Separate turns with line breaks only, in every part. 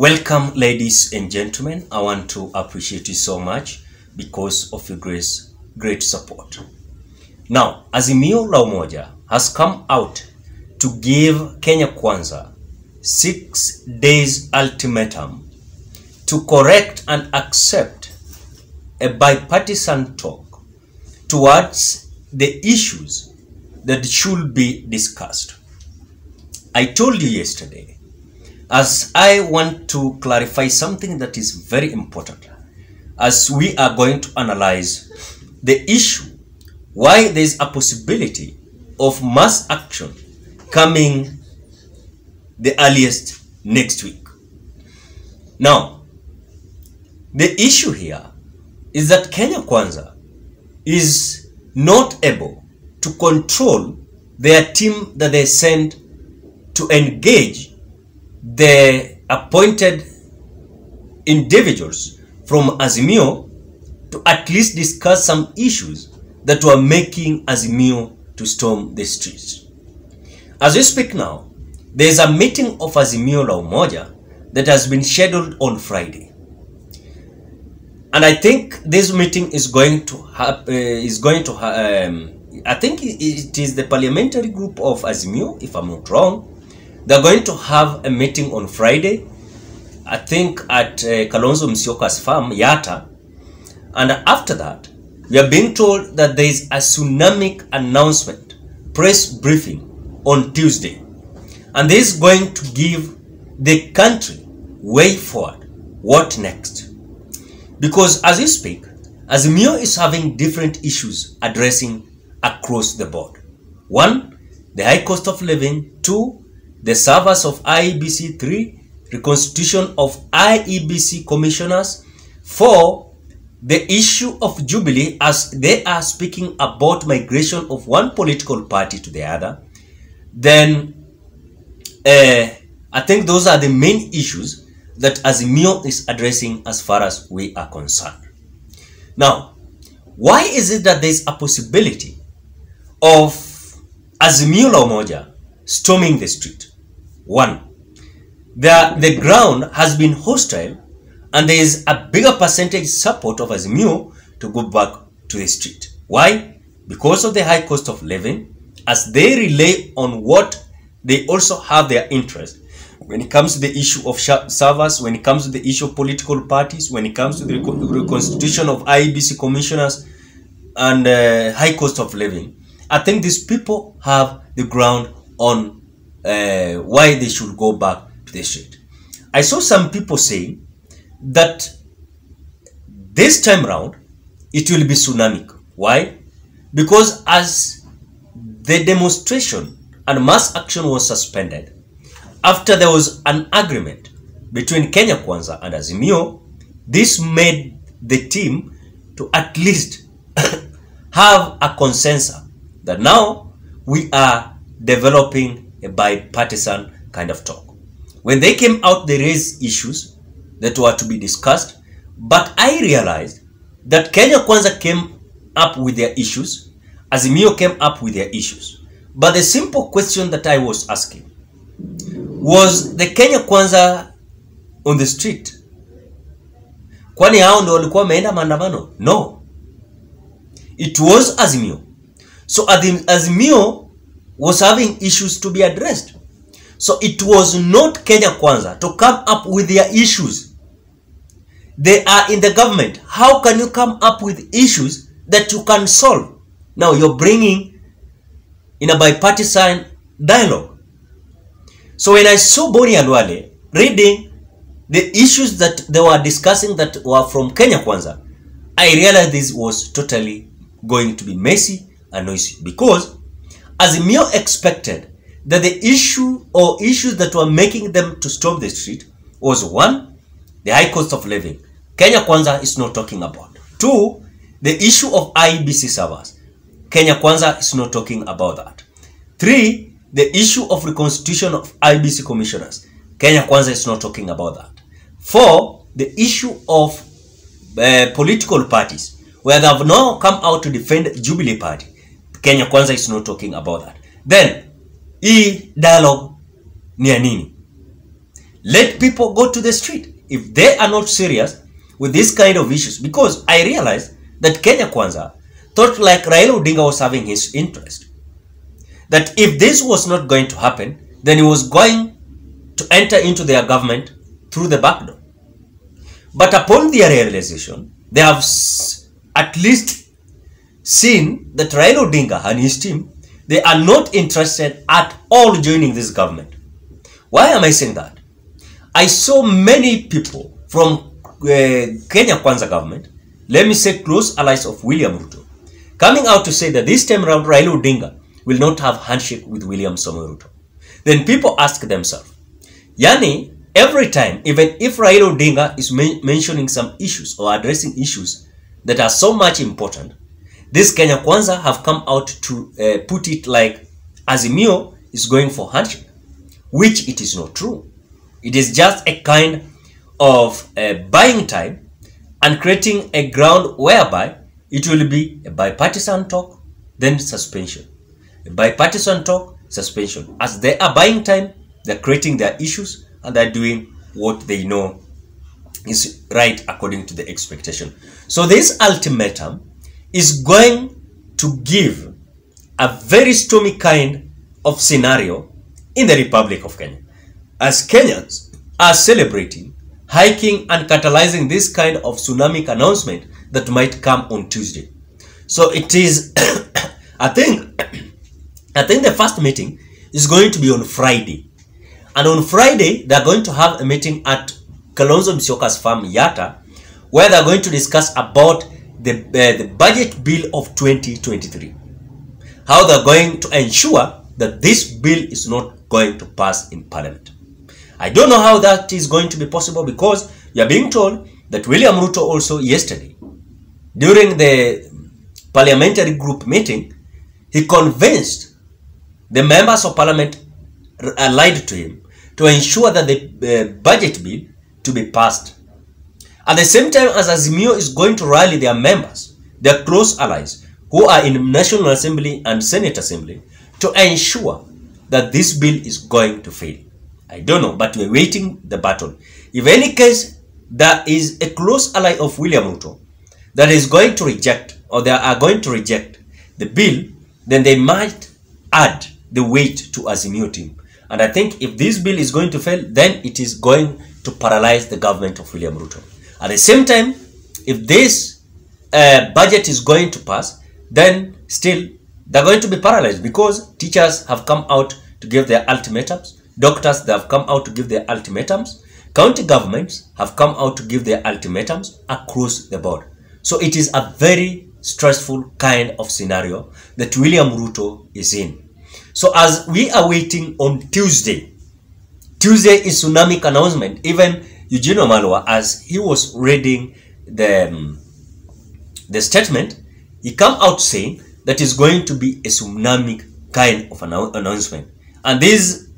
Welcome, ladies and gentlemen. I want to appreciate you so much because of your great support. Now, Azimio la Umoja has come out to give Kenya Kwanza 6 days ultimatum to correct and accept a bipartisan talk towards the issues that should be discussed. I told you yesterday, as I want to clarify something that is very important, as we are going to analyze the issue, why there is a possibility of mass action coming the earliest next week. Now, the issue here is that Kenya Kwanza is not able to control their team that they send to engage the appointed individuals from Azimio to at least discuss some issues that were making Azimio to storm the streets. As we speak now, there is a meeting of Azimio la Umoja that has been scheduled on Friday. And I think this meeting is going to I think it is the parliamentary group of Azimio, if I'm not wrong. They're going to have a meeting on Friday, I think at Kalonzo Musyoka's farm, Yata. And after that, we are being told that there is a tsunami announcement, press briefing on Tuesday. And this is going to give the country way forward. What next? Because as we speak, Azimio is having different issues addressing across the board. 1, the high cost of living. 2, the servers of IEBC. 3, reconstitution of IEBC commissioners. 4, the issue of Jubilee, as they are speaking about migration of one political party to the other. Then I think those are the main issues that Azimio is addressing as far as we are concerned. Now, why is it that there is a possibility of Azimio la Umoja storming the street? 1, the ground has been hostile and there is a bigger percentage support of Azimio to go back to the street. Why? Because of the high cost of living, as they rely on what they also have their interest when it comes to the issue of servers, when it comes to the issue of political parties, when it comes to the reconstitution of IEBC commissioners and high cost of living. I think these people have the ground on why they should go back to the street. I saw some people saying that this time round it will be tsunami. Why? Because as the demonstration and mass action was suspended after there was an agreement between Kenya Kwanza and Azimio, this made the team to at least have a consensus that now we are developing a bipartisan kind of talk. When they came out, they raised issues that were to be discussed, but I realized that Kenya Kwanza came up with their issues, Azimio came up with their issues. But the simple question that I was asking, was the Kenya Kwanza on the street? Kwani hao ndio walikuwa wameenda maandamano? No. It was Azimio. So Azimio was having issues to be addressed. So it was not Kenya Kwanza to come up with their issues. They are in the government. How can you come up with issues that you can solve? Now you're bringing in a bipartisan dialogue. So when I saw Boni Alwale reading the issues that they were discussing that were from Kenya Kwanza, I realized this was totally going to be messy and noisy, because Azimio expected that the issue or issues that were making them to storm the street was 1, the high cost of living. Kenya Kwanza is not talking about. 2, the issue of IEBC servers. Kenya Kwanza is not talking about that. 3, the issue of reconstitution of IEBC commissioners. Kenya Kwanza is not talking about that. 4, the issue of political parties, where they have now come out to defend Jubilee Party. Kenya Kwanza is not talking about that. Then, dialogue ni ya nini? Let people go to the street if they are not serious with this kind of issues. Because I realized that Kenya Kwanza thought like Raila Odinga was having his interest. That if this was not going to happen, then he was going to enter into their government through the back door. But upon their realization, they have at least seen that Raila Odinga and his team, they are not interested at all joining this government. Why am I saying that? I saw many people from Kenya Kwanza government, let me say close allies of William Ruto, coming out to say that this time around Raila Odinga will not have handshake with William Samoei Ruto. Then people ask themselves, Yani, every time, even if Raila Odinga is mentioning some issues or addressing issues that are so much important, this Kenya Kwanza have come out to put it like Azimio is going for handshake, which it is not true. It is just a kind of buying time and creating a ground whereby it will be a bipartisan talk, then suspension. A bipartisan talk, suspension. As they are buying time, they're creating their issues and they're doing what they know is right according to the expectation. So this ultimatum is going to give a very stormy kind of scenario in the Republic of Kenya, as Kenyans are celebrating, hiking and catalyzing this kind of tsunami announcement that might come on Tuesday. So it is, I think the first meeting is going to be on Friday. And on Friday, they're going to have a meeting at Kalonzo Musyoka's farm, Yatta, where they're going to discuss about the budget bill of 2023. How they're going to ensure that this bill is not going to pass in Parliament. I don't know how that is going to be possible, because you're being told that William Ruto also yesterday, during the parliamentary group meeting, he convinced the members of Parliament allied to him to ensure that the budget bill to be passed. At the same time as Azimio is going to rally their members, their close allies, who are in National Assembly and Senate Assembly, to ensure that this bill is going to fail. I don't know, but we're waiting the battle. If any case, there is a close ally of William Ruto that is going to reject, or they are going to reject the bill, then they might add the weight to Azimio team. And I think if this bill is going to fail, then it is going to paralyze the government of William Ruto. At the same time, if this budget is going to pass, then still they're going to be paralyzed, because teachers have come out to give their ultimatums, doctors, they have come out to give their ultimatums, county governments have come out to give their ultimatums across the board. So it is a very stressful kind of scenario that William Ruto is in. So as we are waiting on Tuesday is tsunami announcement. Even Eugene Wamalwa, as he was reading the statement, he come out saying that is going to be a tsunami kind of announcement. And this is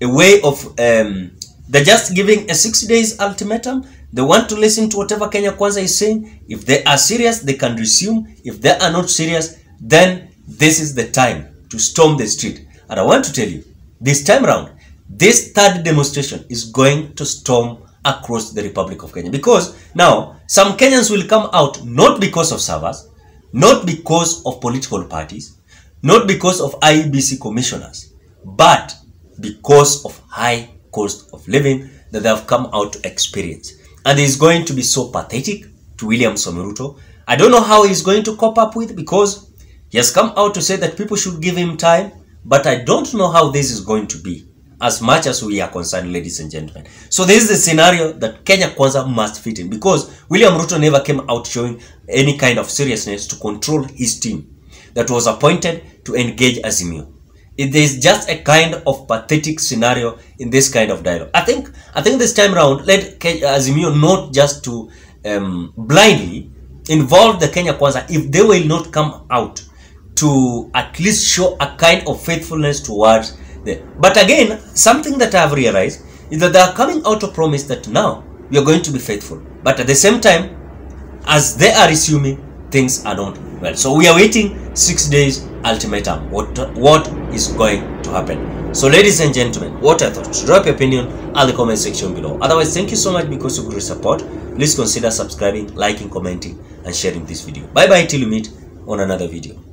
a way of, they're just giving a 6 days ultimatum. They want to listen to whatever Kenya Kwanza is saying. If they are serious, they can resume. If they are not serious, then this is the time to storm the street. And I want to tell you, this time around, this third demonstration is going to storm across the Republic of Kenya. Because now, some Kenyans will come out not because of servers, not because of political parties, not because of IEBC commissioners, but because of high cost of living that they have come out to experience. And it is going to be so pathetic to William Samoei Ruto. I don't know how he's going to cope up with, because he has come out to say that people should give him time, but I don't know how this is going to be, as much as we are concerned, ladies and gentlemen. So this is the scenario that Kenya Kwanza must fit in, because William Ruto never came out showing any kind of seriousness to control his team that was appointed to engage Azimio. It is just a kind of pathetic scenario in this kind of dialogue. I think this time around, let Azimio not just to blindly involve the Kenya Kwanza if they will not come out to at least show a kind of faithfulness towards them. But again, something that I have realized is that they are coming out to promise that now we are going to be faithful. But at the same time, as they are resuming, things are not well. So we are waiting 6 days ultimatum. What is going to happen? So ladies and gentlemen, what are thoughts? Drop your opinion at the comment section below. Otherwise, thank you so much because of your support. Please consider subscribing, liking, commenting, and sharing this video. Bye bye till we meet on another video.